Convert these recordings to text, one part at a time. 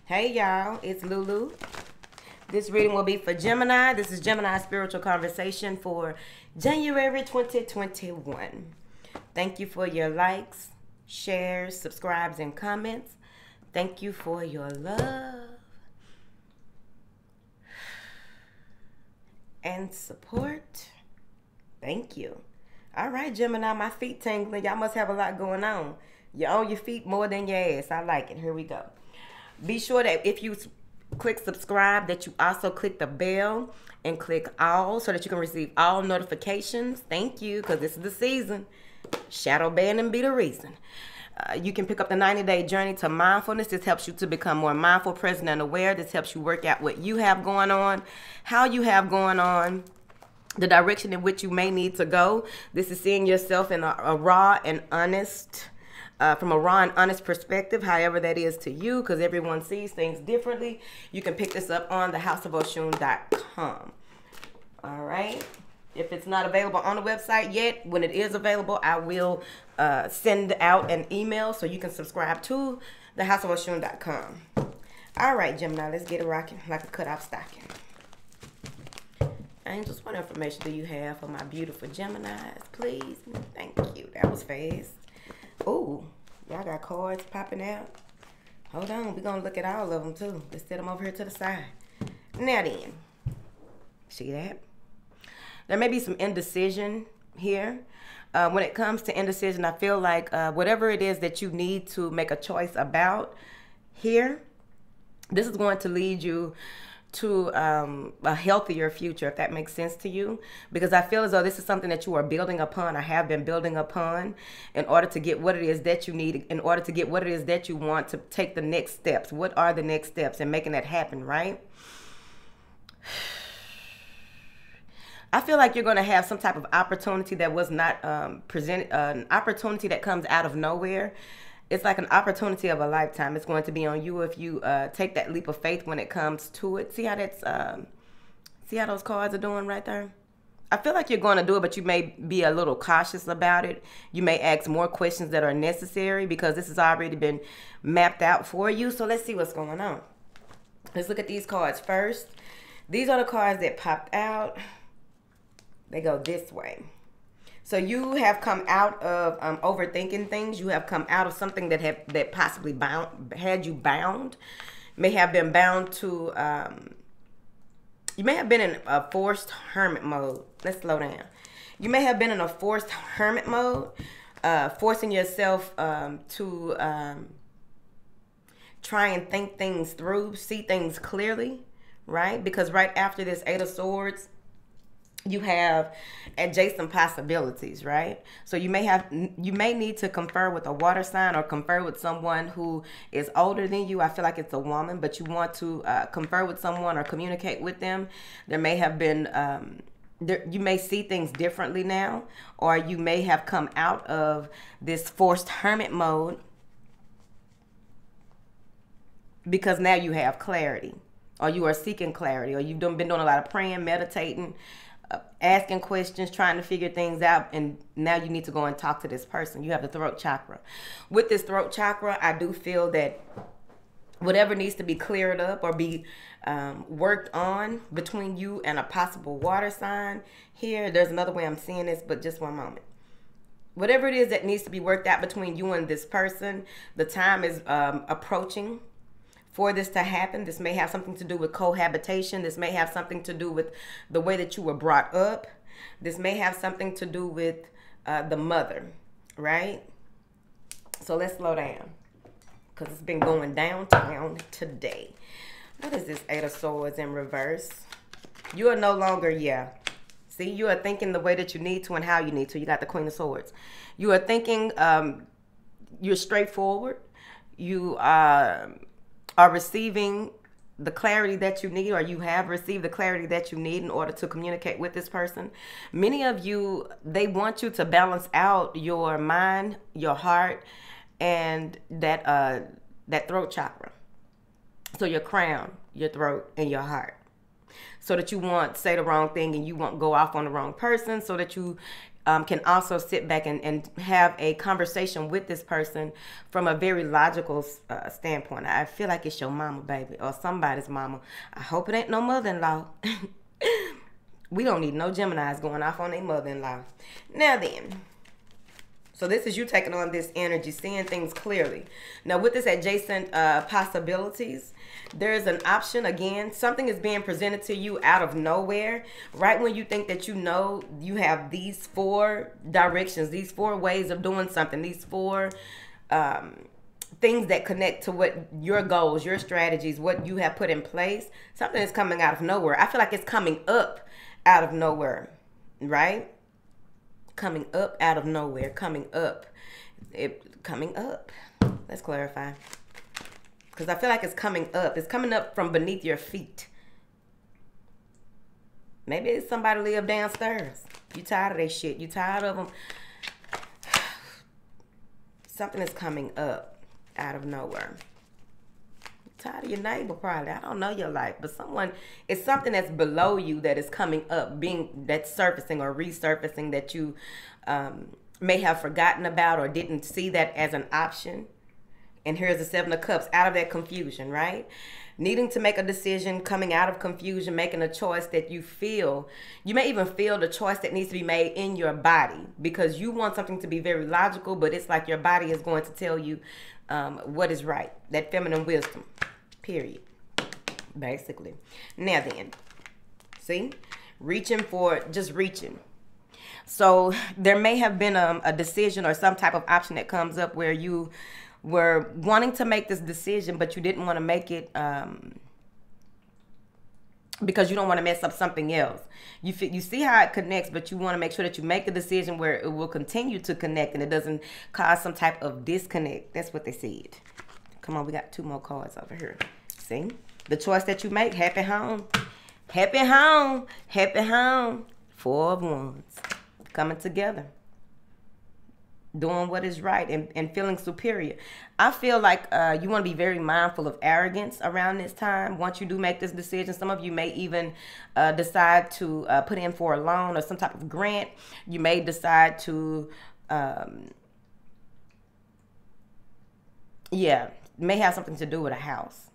Hey y'all, it's Lulu. This reading will be for Gemini. This is Gemini Spiritual Conversation for January 2021. Thank you for your likes, shares, subscribes, and comments. Thank you for your love and support. Thank you. All right, Gemini, my feet tingling. Y'all must have a lot going on. You're on your feet more than your ass. I like it. Here we go. Be sure that if you click subscribe, that you also click the bell and click all so that you can receive all notifications. Thank you, because this is the season. Shadow ban and be the reason. You can pick up the 90-day journey to mindfulness. This helps you to become more mindful, present, and aware. This helps you work out what you have going on, how you have going on, the direction in which you may need to go. This is seeing yourself in a raw and honest from a raw and honest perspective, however that is to you, because everyone sees things differently. You can pick this up on thehouseofoshun.com. All right. If it's not available on the website yet, when it is available, I will send out an email so you can subscribe to thehouseofoshun.com. All right, Gemini, let's get it rocking like a cut-off stocking. Angels, what information do you have for my beautiful Geminis, please? Thank you. That was fast. Ooh, y'all got cards popping out. Hold on, we're going to look at all of them, too. Let's set them over here to the side. Now then, see that? There may be some indecision here. When it comes to indecision, I feel like whatever it is that you need to make a choice about here, this is going to lead you to a healthier future, if that makes sense to you, because I feel as though this is something that you are building upon or have been building upon in order to get what it is that you need, in order to get what it is that you want to take the next steps. What are the next steps in making that happen, right? I feel like you're going to have some type of opportunity that was not presented, an opportunity that comes out of nowhere. It's like an opportunity of a lifetime. It's going to be on you if you take that leap of faith when it comes to it. See how that's, see how those cards are doing right there? I feel like you're going to do it, but you may be a little cautious about it. You may ask more questions that are necessary because this has already been mapped out for you. So let's see what's going on. Let's look at these cards first. These are the cards that popped out. They go this way. So you have come out of overthinking things. You have come out of something that possibly had you bound. May have been bound to, you may have been in a forced hermit mode. Let's slow down. You may have been in a forced hermit mode, forcing yourself to try and think things through, see things clearly, right? Because right after this Eight of Swords, you have adjacent possibilities, right? So you may need to confer with a water sign or confer with someone who is older than you. I feel like it's a woman, but you want to confer with someone or communicate with them. There may have been, you may see things differently now, or you may have come out of this forced hermit mode because now you have clarity, or you are seeking clarity, or you've been doing a lot of praying, meditating, asking questions, trying to figure things out, and now you need to go and talk to this person. You have the throat chakra. With this throat chakra, I do feel that whatever needs to be cleared up or be worked on between you and a possible water sign here, there's another way I'm seeing this, but just one moment. Whatever it is that needs to be worked out between you and this person, the time is approaching for this to happen. This may have something to do with cohabitation. This may have something to do with the way that you were brought up. This may have something to do with the mother, right? So let's slow down because it's been going downtown today. What is this Eight of Swords in reverse? You are no longer, see, you are thinking the way that you need to and how you need to. You got the Queen of Swords. You are thinking, you're straightforward. You are receiving the clarity that you need, or you have received the clarity that you need in order to communicate with this person. Many of you, they want you to balance out your mind, your heart, and that throat chakra. So your crown, your throat, and your heart. So that you won't say the wrong thing and you won't go off on the wrong person, so that you can also sit back and have a conversation with this person from a very logical standpoint. I feel like it's your mama, baby, or somebody's mama. I hope it ain't no mother-in-law. We don't need no Geminis going off on their mother-in-law. Now then, so this is you taking on this energy, seeing things clearly. Now with this adjacent possibilities, there's an option. Again, something is being presented to you out of nowhere. Right when you think that you know you have these 4 directions, these 4 ways of doing something, these 4 things that connect to what your goals, your strategies, what you have put in place, something is coming out of nowhere. I feel like it's coming up out of nowhere, right? Coming up out of nowhere, coming up. Coming up. Let's clarify. Because I feel like it's coming up. It's coming up from beneath your feet. Maybe it's somebody live downstairs. You tired of that shit. You tired of them. Something is coming up out of nowhere. You're tired of your neighbor probably. I don't know your life. But it's something that's below you that is coming up. That's surfacing or resurfacing that you may have forgotten about or didn't see that as an option. And here's the 7 of Cups out of that confusion, right? Needing to make a decision, coming out of confusion, making a choice that you feel. You may even feel the choice that needs to be made in your body because you want something to be very logical, but it's like your body is going to tell you what is right. That feminine wisdom, period, basically. Now then, see? Just reaching. So there may have been a decision or some type of option that comes up where you were wanting to make this decision, but you didn't want to make it because you don't want to mess up something else. You see how it connects, but you want to make sure that you make a decision where it will continue to connect and it doesn't cause some type of disconnect. That's what they said. Come on, we got 2 more cards over here. See? The choice that you make, happy home. Happy home. Happy home. 4 of Wands. Coming together. Doing what is right and feeling superior. I feel like you want to be very mindful of arrogance around this time. Once you do make this decision, some of you may even decide to put in for a loan or some type of grant. You may decide to, may have something to do with a house,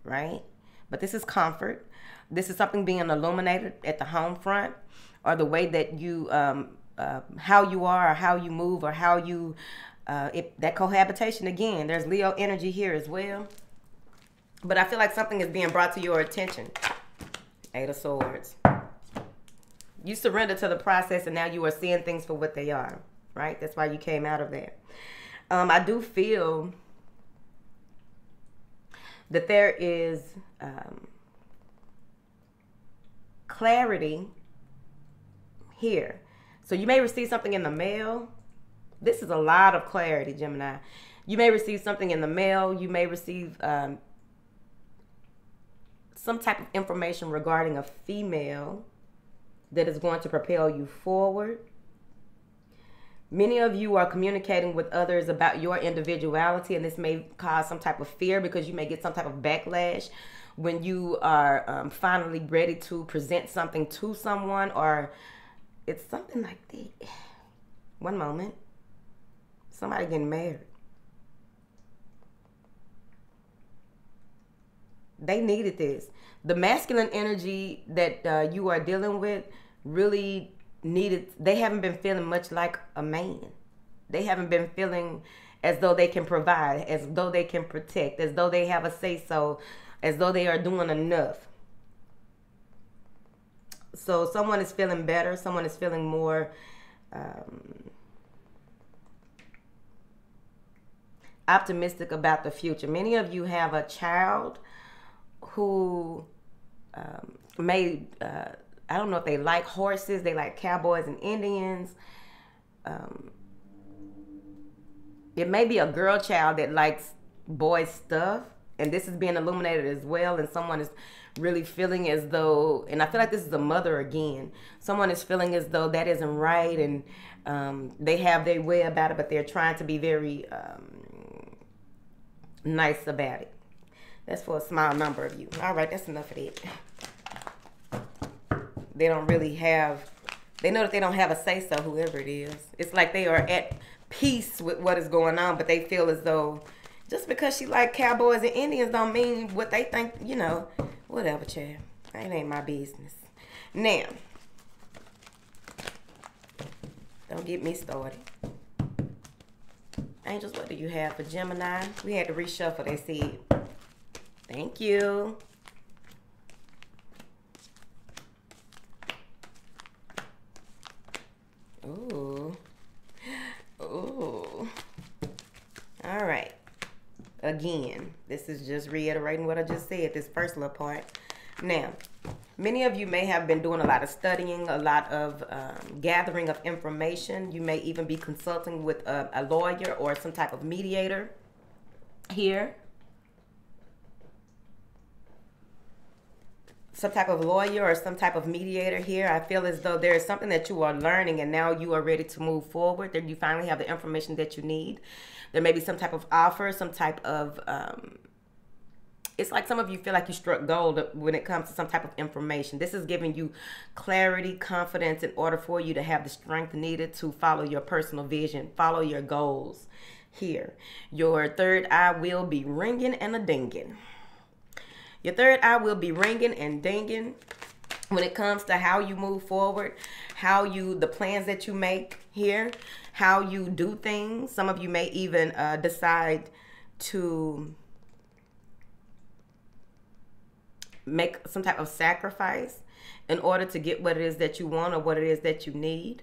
right? But this is comfort. This is something being illuminated at the home front or the way that you... how you are or how you move or how you that cohabitation. Again, there's Leo energy here as well, but I feel like something is being brought to your attention. 8 of Swords. You surrender to the process and now you are seeing things for what they are, right? That's why you came out of that. I do feel that there is clarity here. So you may receive something in the mail. This is a lot of clarity, Gemini. You may receive something in the mail. You may receive some type of information regarding a female that is going to propel you forward. Many of you are communicating with others about your individuality, and this may cause some type of fear because you may get some type of backlash when you are finally ready to present something to someone, or it's something like that. One moment. Somebody getting married. They needed this. The masculine energy that you are dealing with really needed. They haven't been feeling much like a man. They haven't been feeling as though they can provide, as though they can protect, as though they have a say-so, as though they are doing enough. So someone is feeling better. Someone is feeling more optimistic about the future. Many of you have a child who may, I don't know if they like horses. They like cowboys and Indians. It may be a girl child that likes boy stuff. And this is being illuminated as well. And someone is really feeling as though, and I feel like this is a mother again. Someone is feeling as though that isn't right. And they have their way about it, but they're trying to be very nice about it. That's for a small number of you. All right, that's enough of that. They don't really have They know that they don't have a say-so, whoever it is. It's like they are at peace with what is going on, but they feel as though just because she like cowboys and Indians don't mean what they think, you know, whatever, child. That ain't my business. Now, don't get me started. Angels, what do you have for Gemini? We had to reshuffle, they said. Thank you. Ooh. Ooh. All right. Again, this is just reiterating what I just said, this first little part. Now, many of you may have been doing a lot of studying, a lot of gathering of information. You may even be consulting with a lawyer or some type of mediator here. Some type of lawyer or some type of mediator here. I feel as though there is something that you are learning and now you are ready to move forward. That you finally have the information that you need. There may be some type of offer, some type of, it's like some of you feel like you struck gold when it comes to some type of information. This is giving you clarity, confidence in order for you to have the strength needed to follow your personal vision, follow your goals here. Your third eye will be ringing and a dinging. Your third eye will be ringing and dinging when it comes to how you move forward, the plans that you make here, how you do things. Some of you may even decide to make some type of sacrifice in order to get what it is that you want or what it is that you need.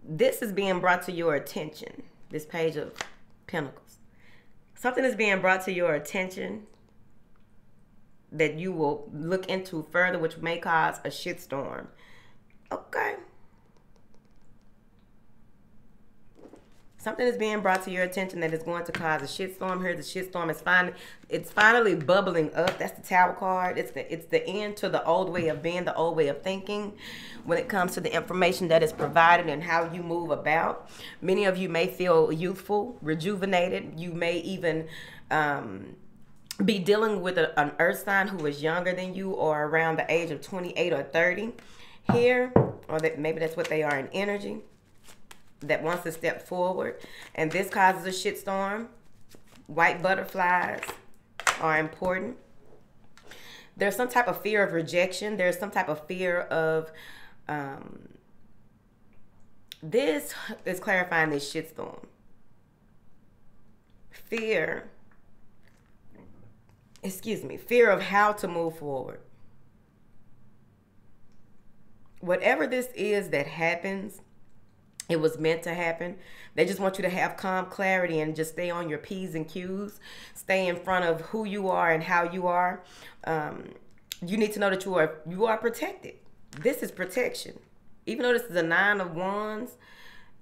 This is being brought to your attention, this Page of Pentacles. Something is being brought to your attention that you will look into further, which may cause a shitstorm. Okay. Something is being brought to your attention that is going to cause a shitstorm here. The shitstorm is finally bubbling up. That's the Tower card. It's the end to the old way of being, the old way of thinking when it comes to the information that is provided and how you move about. Many of you may feel youthful, rejuvenated. You may even be dealing with an earth sign who is younger than you or around the age of 28 or 30 here, or that maybe that's what they are in energy, that wants to step forward, and this causes a shitstorm. White butterflies are important. There's some type of fear of rejection. There's some type of fear of this is clarifying this shitstorm. Fear of how to move forward. Whatever this is that happens, it was meant to happen. They just want you to have calm clarity and just stay on your P's and Q's. Stay in front of who you are and how you are. You need to know that you are protected. This is protection. Even though this is a 9 of Wands,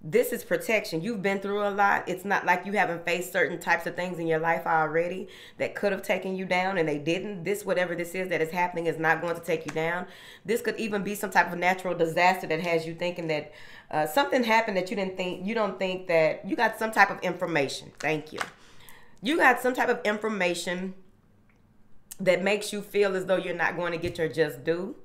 this is protection. You've been through a lot. It's not like you haven't faced certain types of things in your life already that could have taken you down and they didn't. This, whatever this is that is happening, is not going to take you down. This could even be some type of natural disaster that has you thinking that something happened that you don't think that you got some type of information. Thank you. You got some type of information that makes you feel as though you're not going to get your just due.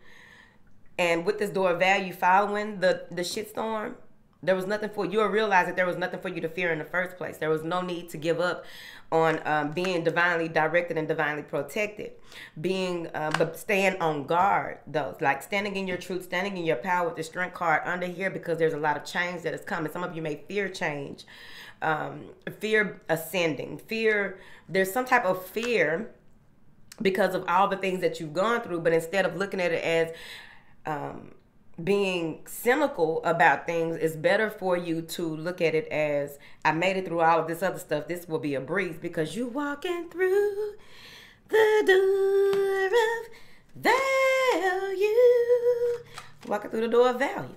And with this door of value following the shitstorm, there was nothing for you. You'll realize that there was nothing for you to fear in the first place. There was no need to give up on being divinely directed and divinely protected. But staying on guard, though. Like standing in your truth, standing in your power with the strength card under here, because there's a lot of change that is coming. Some of you may fear change, fear ascending, there's some type of fear because of all the things that you've gone through. But instead of looking at it as being cynical about things, it's better for you to look at it as, I made it through all of this other stuff. This will be a breeze because you're walking through the door of value. Walking through the door of value.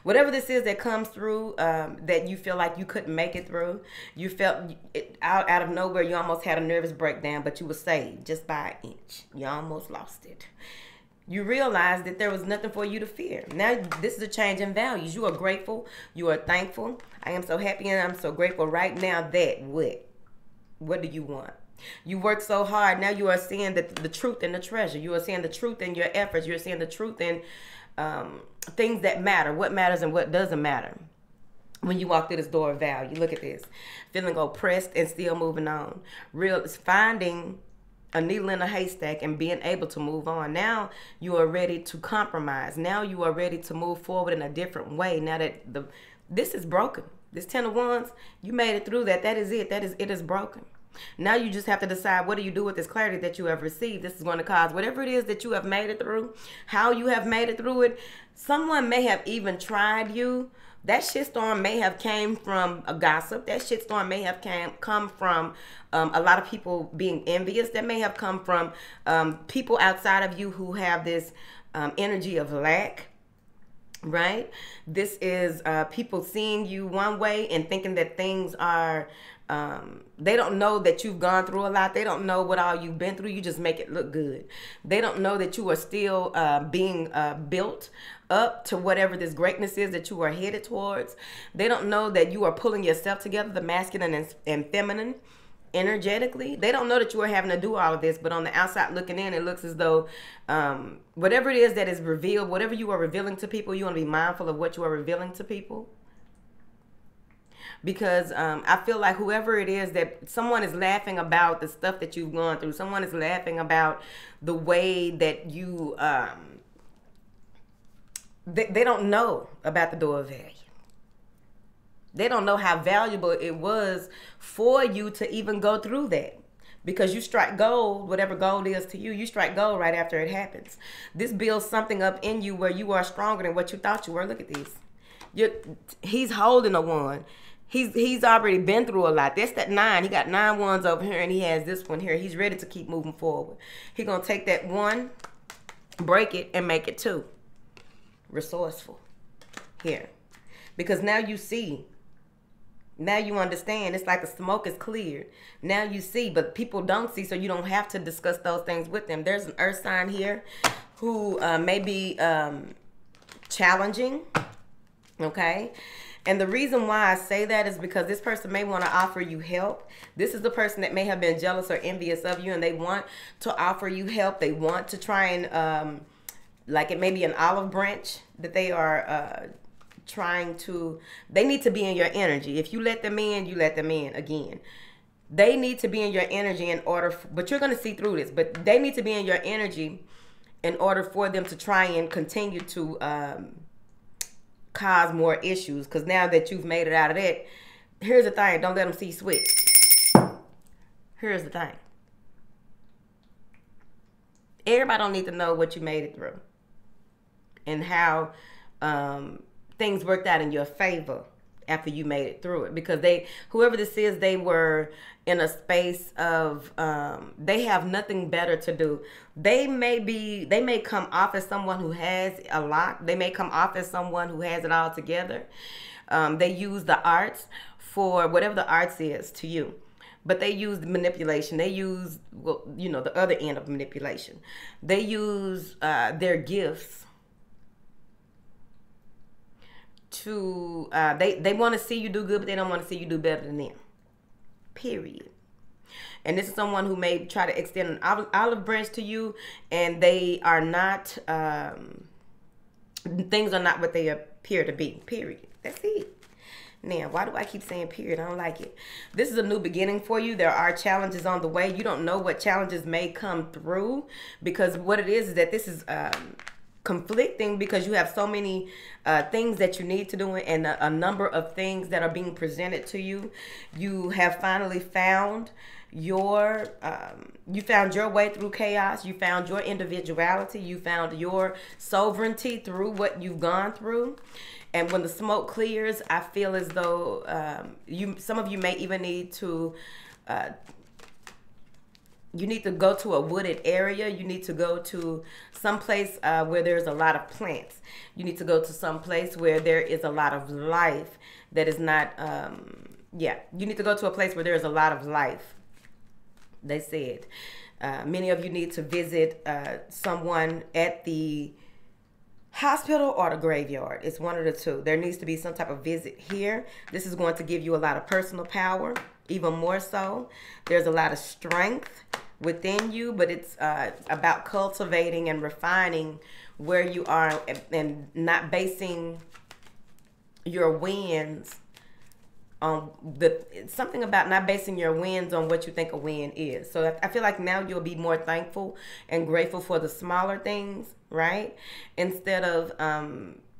Whatever this is that comes through that you feel like you couldn't make it through, you felt it out of nowhere, you almost had a nervous breakdown, but you were saved just by an inch. You almost lost it. You realize that there was nothing for you to fear. Now, this is a change in values. You are grateful. You are thankful. I am so happy and I'm so grateful right now that what do you want? You work so hard. Now you are seeing the truth in the treasure. You are seeing the truth in your efforts. You're seeing the truth in things that matter, what matters and what doesn't matter. When you walk through this door of value, look at this. Feeling oppressed and still moving on. Finding a needle in a haystack and being able to move on. Now you are ready to compromise. Now you are ready to move forward in a different way. Now that this is broken. This 10 of Wands, you made it through that. That is it. It is broken. Now you just have to decide, what do you do with this clarity that you have received? This is going to cause whatever it is that you have made it through, how you have made it through it. Someone may have even tried you. That shitstorm may have came from a gossip. That shitstorm may have come from a lot of people being envious. That may have come from people outside of you who have this energy of lack. Right? This is people seeing you one way and thinking that things are, they don't know that you've gone through a lot. They don't know what all you've been through. You just make it look good. They don't know that you are still being built up to whatever this greatness is that you are headed towards. They don't know that you are pulling yourself together, the masculine and feminine, energetically. They don't know that you are having to do all of this, but on the outside looking in, it looks as though whatever it is that is revealed, whatever you are revealing to people, you want to be mindful of what you are revealing to people. Because I feel like whoever it is, that someone is laughing about the stuff that you've gone through. Someone is laughing about the way that you, they don't know about the door of value. They don't know how valuable it was for you to even go through that. Because you strike gold, whatever gold is to you, you strike gold right after it happens. This builds something up in you where you are stronger than what you thought you were. Look at this. He's holding a 1. He's already been through a lot. That's that 9. He got 9 ones over here, and he has this one here. He's ready to keep moving forward. He's going to take that 1, break it, and make it 2. Resourceful. Here. Because now you see. Now you understand. It's like the smoke is cleared. Now you see, but people don't see, so you don't have to discuss those things with them. There's an earth sign here who may be challenging. Okay? And the reason why I say that is because this person may want to offer you help. This is the person that may have been jealous or envious of you, and they want to offer you help. They want to try and, like it may be an olive branch that they are trying to, they need to be in your energy. If you let them in, you let them in again. They need to be in your energy in order, but you're going to see through this, but they need to be in your energy in order for them to try and continue to cause more issues. Because now that you've made it out of that, here's the thing, don't let them see switch. Here's the thing. Everybody don't need to know what you made it through and how things worked out in your favor after you made it through it. Because whoever this is, they were in a space of, they have nothing better to do. They may come off as someone who has a lot. They may come off as someone who has it all together. They use the arts for whatever the arts is to you. But they use manipulation. They use, well, you know, the other end of manipulation. They use their gifts to, they want to see you do good, but they don't want to see you do better than them. Period. And this is someone who may try to extend an olive branch to you, and they are not, things are not what they appear to be. Period. That's it. Now, why do I keep saying period? I don't like it. This is a new beginning for you. There are challenges on the way. You don't know what challenges may come through, because what it is that this is conflicting, because you have so many things that you need to do, and a number of things that are being presented to you. You have finally found your way through chaos. You found your individuality. You found your sovereignty through what you've gone through. And when the smoke clears, I feel as though some of you may even need to you need to go to a wooded area. You need to go to some place where there's a lot of plants. You need to go to some place where there is a lot of life that is not, you need to go to a place where there's a lot of life, they said. Many of you need to visit someone at the hospital or the graveyard. It's one of the two. There needs to be some type of visit here. This is going to give you a lot of personal power. even more so. There's a lot of strength within you, but it's about cultivating and refining where you are and not basing your wins on something about not basing your wins on what you think a win is. So I feel like now you'll be more thankful and grateful for the smaller things, right? Instead of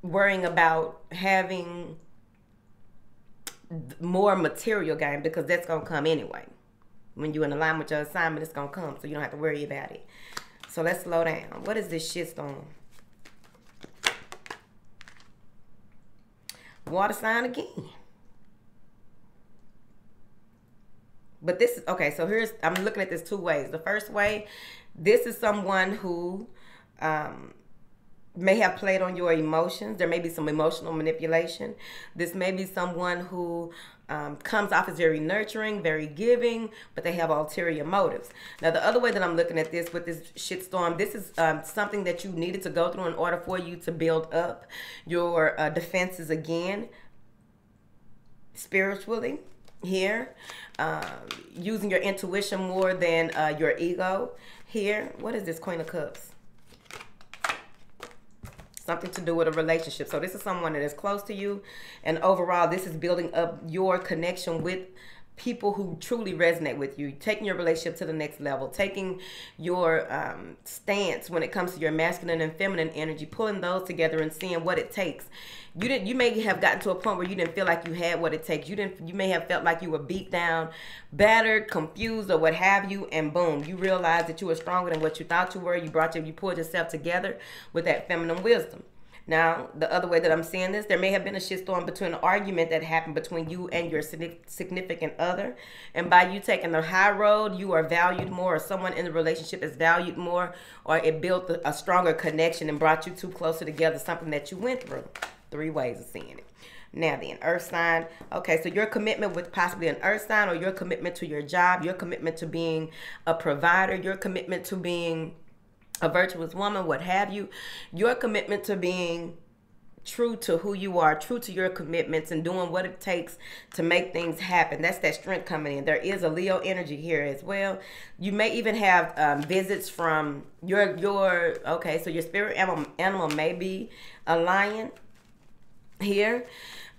worrying about having more material gain, because that's going to come anyway. When you're in alignment with your assignment, it's going to come, so you don't have to worry about it. So let's slow down. What is this shitstorm? Water sign again. But this is, okay, so I'm looking at this two ways. The first way, this is someone who may have played on your emotions. There may be some emotional manipulation. This may be someone who comes off as very nurturing, very giving, but they have ulterior motives. Now, the other way that I'm looking at this with this shitstorm, this is something that you needed to go through in order for you to build up your defenses again, spiritually here, using your intuition more than your ego here. What is this Queen of Cups? Something to do with a relationship. So this is someone that is close to you, and overall this is building up your connection with people who truly resonate with you, taking your relationship to the next level, taking your stance when it comes to your masculine and feminine energy, pulling those together and seeing what it takes. You may have gotten to a point where you didn't feel like you had what it takes. You may have felt like you were beat down, battered, confused, or what have you, and boom, you realized that you were stronger than what you thought you were. You pulled yourself together with that feminine wisdom. Now, the other way that I'm seeing this, there may have been a shitstorm between an argument that happened between you and your significant other. And by you taking the high road, you are valued more, or someone in the relationship is valued more, or it built a stronger connection and brought you two closer together, something that you went through. Three ways of seeing it. Now then, earth sign. Okay, so your commitment with possibly an earth sign, or your commitment to your job, your commitment to being a provider, your commitment to being a virtuous woman, what have you, your commitment to being true to who you are, true to your commitments, and doing what it takes to make things happen. That's that strength coming in. There is a Leo energy here as well. You may even have visits from your okay, so your spirit animal may be a lion here.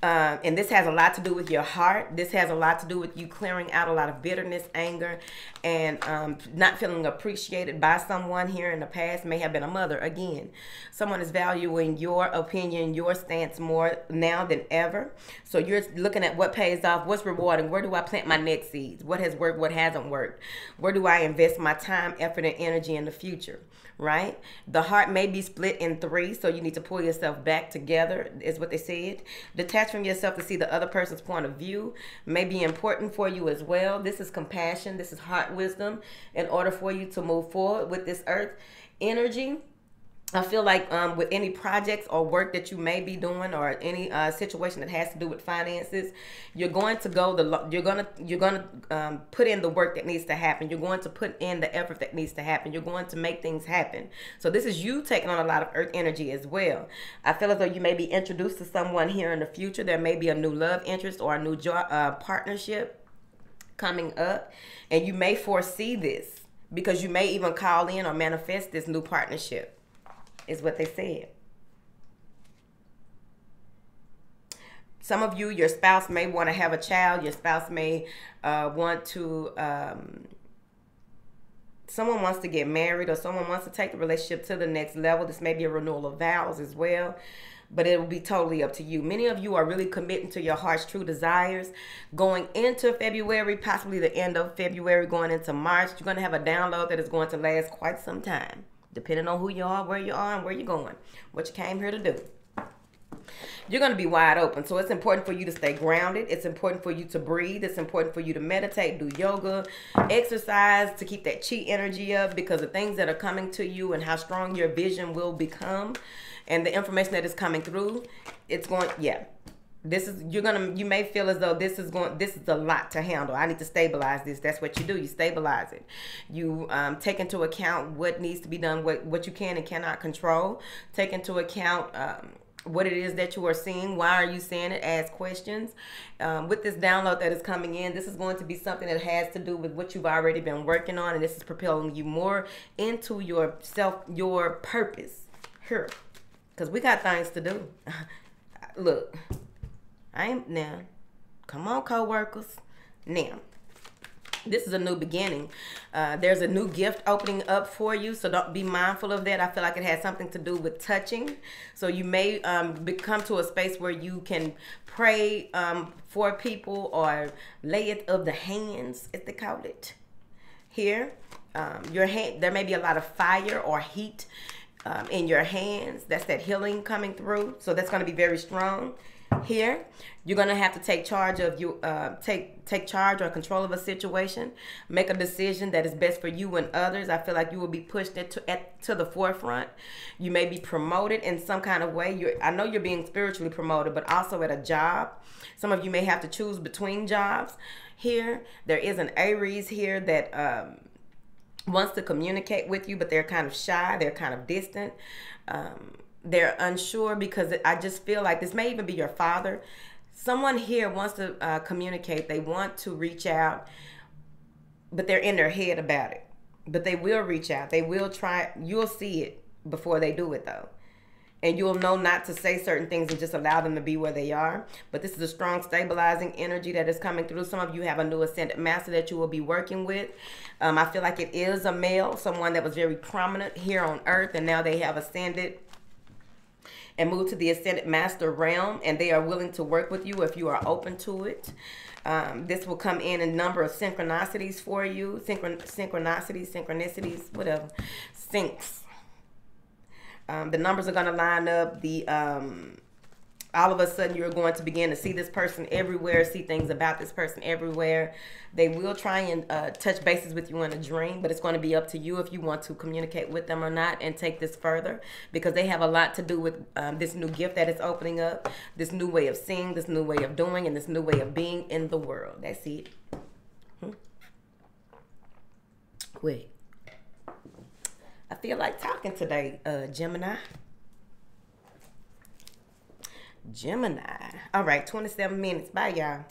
And this has a lot to do with your heart. This has a lot to do with you clearing out a lot of bitterness, anger, and not feeling appreciated by someone here in the past. May have been a mother. Again, someone is valuing your opinion, your stance more now than ever. So you're looking at what pays off, what's rewarding, where do I plant my next seeds, what has worked, what hasn't worked, where do I invest my time, effort, and energy in the future, right? The heart may be split in three, so you need to pull yourself back together, is what they said. Detach from yourself to see the other person's point of view may be important for you as well. This is compassion. This is heart wisdom in order for you to move forward with this earth energy. I feel like with any projects or work that you may be doing, or any situation that has to do with finances, you're going to put in the work that needs to happen. You're going to put in the effort that needs to happen. You're going to make things happen. So this is you taking on a lot of earth energy as well. I feel as though you may be introduced to someone here in the future. There may be a new love interest or a new partnership coming up, and you may foresee this because you may even call in or manifest this new partnership, is what they said. Some of you, your spouse may want to have a child. Your spouse may want to, someone wants to get married, or someone wants to take the relationship to the next level. This may be a renewal of vows as well, but it will be totally up to you. Many of you are really committing to your heart's true desires. Going into February, possibly the end of February, going into March, you're going to have a download that is going to last quite some time, depending on who you are, and where you're going, what you came here to do. You're going to be wide open. So it's important for you to stay grounded. It's important for you to breathe. It's important for you to meditate, do yoga, exercise to keep that chi energy up, because the things that are coming to you and how strong your vision will become and the information that is coming through, it's going, yeah. You may feel as though this is a lot to handle. I need to stabilize this. That's what you do. You stabilize it. You take into account what needs to be done, what you can and cannot control. Take into account what it is that you are seeing. Why are you seeing it? Ask questions. With this download that is coming in, this is going to be something that has to do with what you've already been working on, and this is propelling you more into your purpose here, because we got things to do. Look, now, come on, co-workers. Now, this is a new beginning. There's a new gift opening up for you, so don't be mindful of that. I feel like it has something to do with touching. So you may come to a space where you can pray for people or lay it of the hands, as they call it. Here, your hand, there may be a lot of fire or heat in your hands. That's that healing coming through. So that's going to be very strong. Here, you're gonna have to take charge of you, take charge or control of a situation. Make a decision that is best for you and others. I feel like you will be pushed to the forefront. You may be promoted in some kind of way. I know you're being spiritually promoted, but also at a job. Some of you may have to choose between jobs. Here, there is an Aries here that wants to communicate with you, but they're kind of shy. They're kind of distant. They're unsure, because I just feel like this may even be your father. Someone here wants to communicate. They want to reach out, but they're in their head about it. But they will reach out. They will try. You'll see it before they do it, though. And you'll know not to say certain things and just allow them to be where they are. But this is a strong stabilizing energy that is coming through. Some of you have a new ascended master that you will be working with. I feel like it is a male, someone that was very prominent here on earth, and now they have ascended and move to the ascended master realm, and they are willing to work with you if you are open to it. This will come in a number of synchronicities for you. Synchronicities, whatever. Syncs. The numbers are going to line up. All of a sudden, you're going to begin to see this person everywhere, see things about this person everywhere. They will try and touch bases with you in a dream, but it's going to be up to you if you want to communicate with them or not and take this further, because they have a lot to do with this new gift that is opening up, this new way of seeing, this new way of doing, and this new way of being in the world. That's it. Wait. I feel like talking today, Gemini. Gemini. All right, 27 minutes. Bye, y'all.